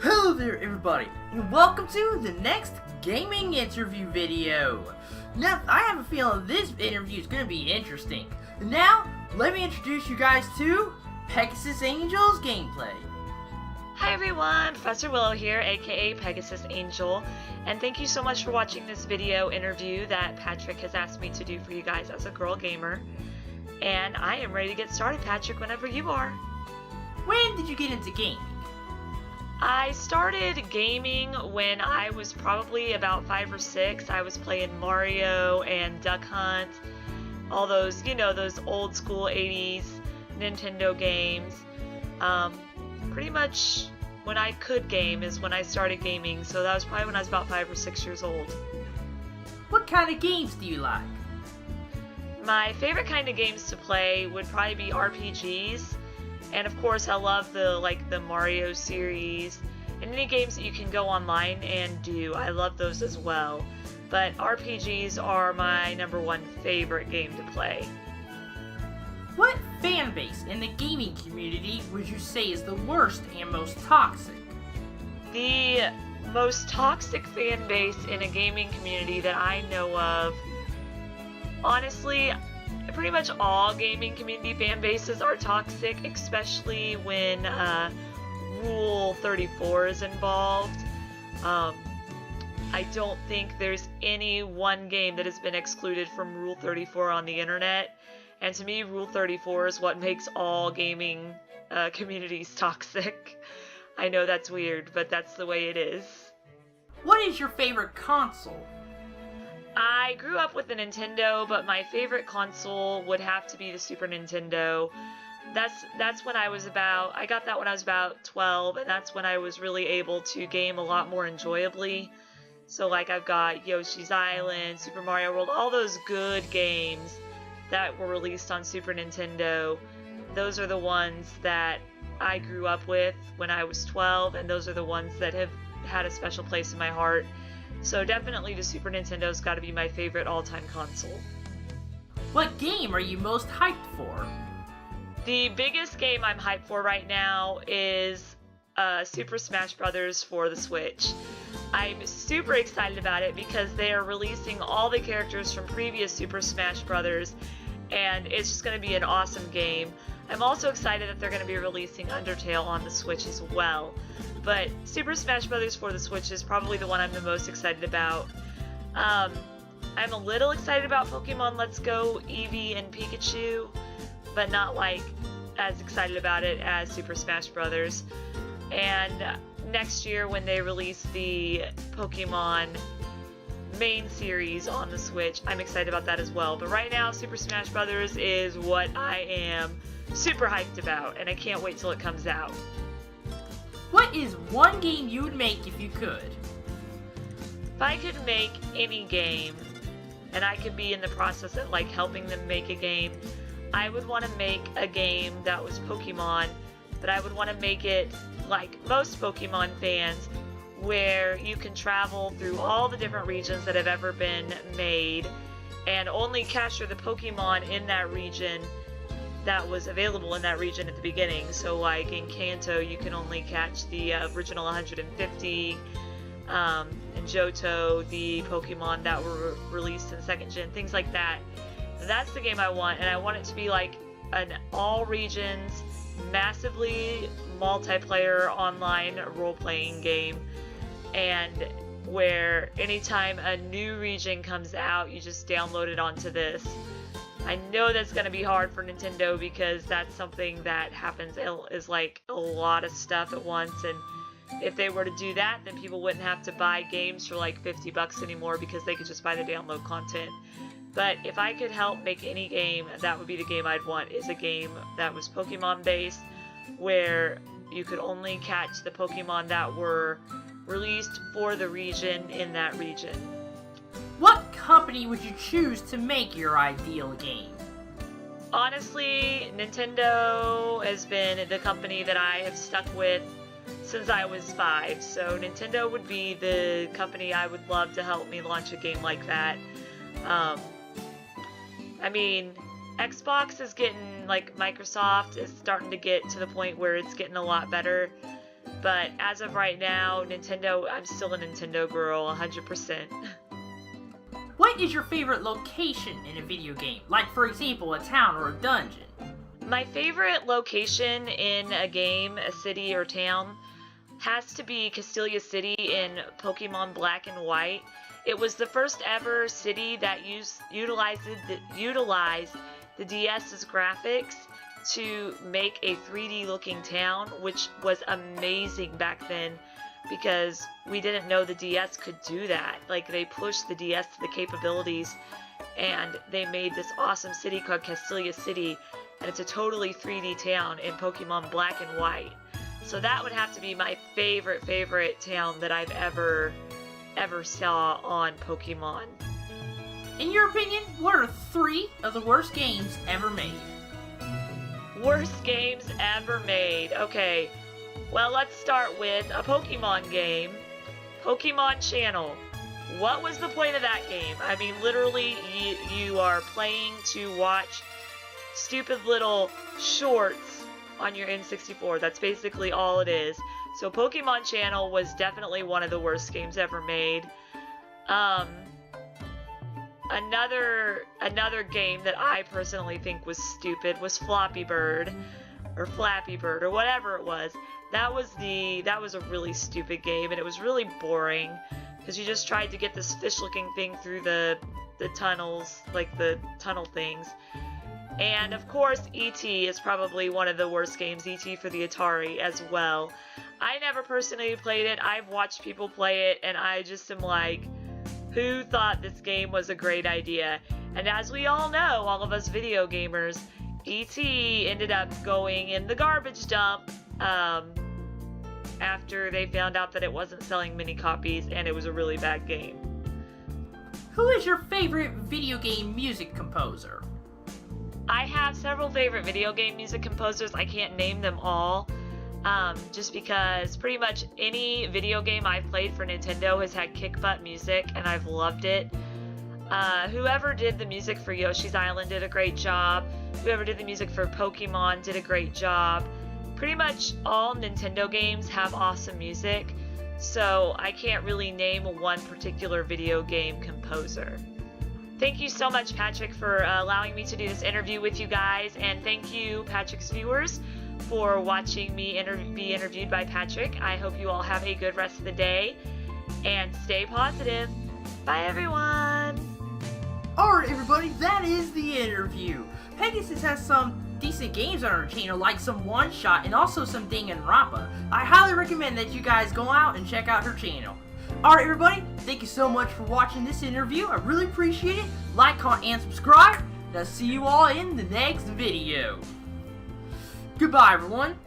Hello there everybody, and welcome to the next gaming interview video. Now, I have a feeling this interview is going to be interesting. Now, let me introduce you guys to PegasusAngel's gameplay. Hi everyone, Professor Willow here, aka Pegasus Angel, and thank you so much for watching this video interview that Patrick has asked me to do for you guys as a girl gamer. And I am ready to get started, Patrick, whenever you are. When did you get into gaming? I started gaming when I was probably about 5 or 6. I was playing Mario and Duck Hunt, all those, you know, those old school 80s Nintendo games. Pretty much when I could game is when I started gaming, so that was probably when I was about 5 or 6 years old. What kind of games do you like? My favorite kind of games to play would probably be RPGs. And of course, I love the Mario series and any games that you can go online and do. I love those as well. But RPGs are my #1 favorite game to play. What fan base in the gaming community would you say is the worst and most toxic? The most toxic fan base in a gaming community that I know of, honestly, pretty much all gaming community fan bases are toxic, especially when Rule 34 is involved. I don't think there's any one game that has been excluded from Rule 34 on the internet, and to me, Rule 34 is what makes all gaming communities toxic. I know that's weird, but that's the way it is. What is your favorite console? I grew up with a Nintendo, but my favorite console would have to be the Super Nintendo. That's when I got that when I was about 12, and that's when I was really able to game a lot more enjoyably. So like I've got Yoshi's Island, Super Mario World, all those good games that were released on Super Nintendo. Those are the ones that I grew up with when I was 12, and those are the ones that have had a special place in my heart. So definitely the Super Nintendo's got to be my favorite all-time console. What game are you most hyped for? The biggest game I'm hyped for right now is Super Smash Bros. For the Switch. I'm super excited about it because they are releasing all the characters from previous Super Smash Bros. And it's just going to be an awesome game. I'm also excited that they're going to be releasing Undertale on the Switch as well. But Super Smash Bros. For the Switch is probably the one I'm the most excited about. I'm a little excited about Pokemon Let's Go, Eevee, and Pikachu, but not like as excited about it as Super Smash Bros. And next year when they release the Pokemon main series on the Switch, I'm excited about that as well. But right now, Super Smash Bros. Is what I am super hyped about, and I can't wait till it comes out. What is one game you would make if you could? If I could make any game, and I could be in the process of like helping them make a game, I would want to make a game that was Pokemon, but I would want to make it like most Pokemon fans, where you can travel through all the different regions that have ever been made, and only capture the Pokemon in that region that was available in that region at the beginning. So like in Kanto, you can only catch the original 150, in Johto, the Pokemon that were released in 2nd gen, things like that. That's the game I want, and I want it to be like an all regions, massively multiplayer online role-playing game, and where anytime a new region comes out, you just download it onto this. I know that's going to be hard for Nintendo because that's something that happens is like a lot of stuff at once, and if they were to do that, then people wouldn't have to buy games for like $50 anymore because they could just buy the download content. But if I could help make any game, that would be the game I'd want, is a game that was Pokemon based, where you could only catch the Pokemon that were released for the region in that region. What company would you choose to make your ideal game? Honestly, Nintendo has been the company that I have stuck with since I was 5, so Nintendo would be the company I would love to help me launch a game like that. I mean, Xbox is getting, like, Microsoft is starting to get to the point where it's getting a lot better. But as of right now, Nintendo, I'm still a Nintendo girl, 100%. What is your favorite location in a video game? Like, for example, a town or a dungeon? My favorite location in a game, a city or town, has to be Castelia City in Pokemon Black and White. It was the first ever city that utilized the DS's graphics to make a 3D looking town, which was amazing back then because we didn't know the DS could do that. Like, they pushed the DS to the capabilities and they made this awesome city called Castelia City, and it's a totally 3D town in Pokemon Black and White. So that would have to be my favorite town that I've ever saw on Pokemon. In your opinion, what are 3 of the worst games ever made? Worst games ever made. Okay, well, let's start with a Pokemon game. Pokemon Channel. What was the point of that game? I mean, literally, you are playing to watch stupid little shorts on your N64. That's basically all it is. So Pokemon Channel was definitely one of the worst games ever made. Another game that I personally think was stupid was Flappy Bird, or whatever it was. That was a really stupid game, and it was really boring because you just tried to get this fish-looking thing through the tunnels, like the tunnel things. And of course, E.T. is probably one of the worst games, E.T. for the Atari as well. I never personally played it. I've watched people play it, and I just am like, who thought this game was a great idea? And as we all know, all of us video gamers, E.T. ended up going in the garbage dump after they found out that it wasn't selling many copies and it was a really bad game. Who is your favorite video game music composer? I have several favorite video game music composers. I can't name them all. Just because pretty much any video game I've played for Nintendo has had kick butt music, and I've loved it. Whoever did the music for Yoshi's Island did a great job. Whoever did the music for Pokemon did a great job. Pretty much all Nintendo games have awesome music, so I can't really name one particular video game composer. Thank you so much, Patrick, for allowing me to do this interview with you guys, and thank you, Patrick's viewers, for watching me be interviewed by Patrick. I hope you all have a good rest of the day, and stay positive. Bye, everyone! Alright, everybody, that is the interview. Pegasus has some decent games on her channel, like some One Shot and also some Danganronpa. I highly recommend that you guys go out and check out her channel. Alright, everybody, thank you so much for watching this interview. I really appreciate it. Like, comment, and subscribe. And I'll see you all in the next video. Goodbye, everyone.